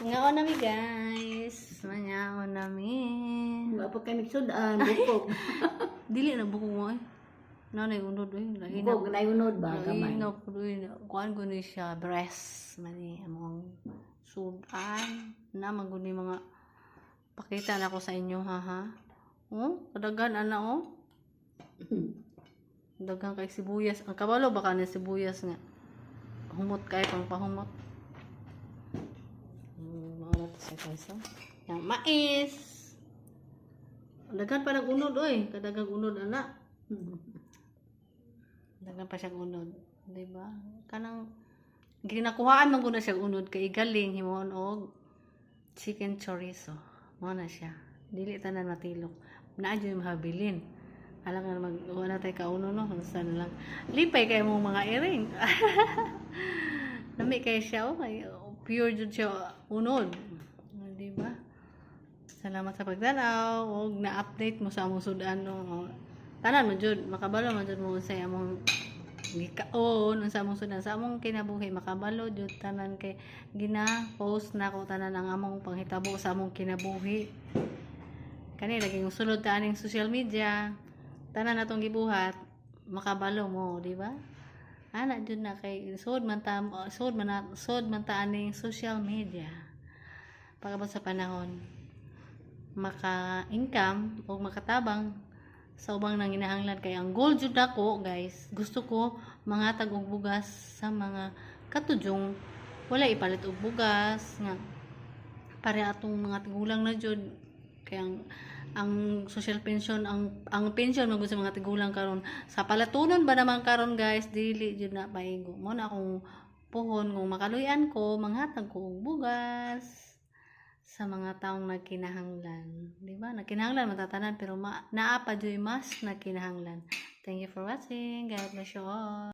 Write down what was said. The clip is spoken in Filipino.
Ngaon nami guys. Manyaon nami. Nga pa kami sudan, bukog. Dili na bukog mo eh. Nanay unod eh. Bukog, nayunod ba? Kamay. Lahinaw ko doon. Kuhaan ko ni siya. Breast. Mani among sudan. Naman ko ni mga pakita na ko sa inyo ha. Oh, kadagan ana oh. Dagang kay sibuyas. Ang kabalo baka na sibuyas nga. Humot kay pang pahumot. Mauna to siya guys. Yang mais. Dagan pa nag-unod oy. Kadagang unod ana. Dagan pa siya unod. Diba? Kanang ginakuhaan man ko na siya unod kay galing himon og chicken chorizo. Mo na siya. Dili tanan matilok. Naa jud mahabilin. Alam nga mag-uwa tayo kauno no. Saan lang. Lipay kayo mong mga iring. Nami kayo siya oh. Pure jud siya unod. Diba? Salamat sa pagtanaw. Huwag na-update mo sa among sudan no. Tanan mo jud. Makabalo man jud mo sa among gikaon sa among sudan. Sa among kinabuhi. Makabalo jud tanan kay gina-post na ko tanan ang among panghitabo sa among kinabuhi. Kani laging sulod ta aning social media. Tanan natong gibuhat makabalo mo, di ba? Ana jud na kay sud man ta aning social media. Pagabot sa panahon maka-income o makatabang sa ubang nang hinahanglan kay ang goal jud ako, guys. Gusto ko mangatag og bugas sa mga katudjong wala ipalit og bugas nga pare atong mga tigulang na jud kay ang social pension ang pension magud sa mga tigulang karon sa palatunon ba naman karon guys dili jud na paigo mo na akong puhon kung makaluyan ko manghatag ko og bugas sa mga taong nagkinahanglan, di ba? Nagkinahanglan matatanan pero naa pa jud mas nagkinahanglan. Thank you for watching. God bless you all.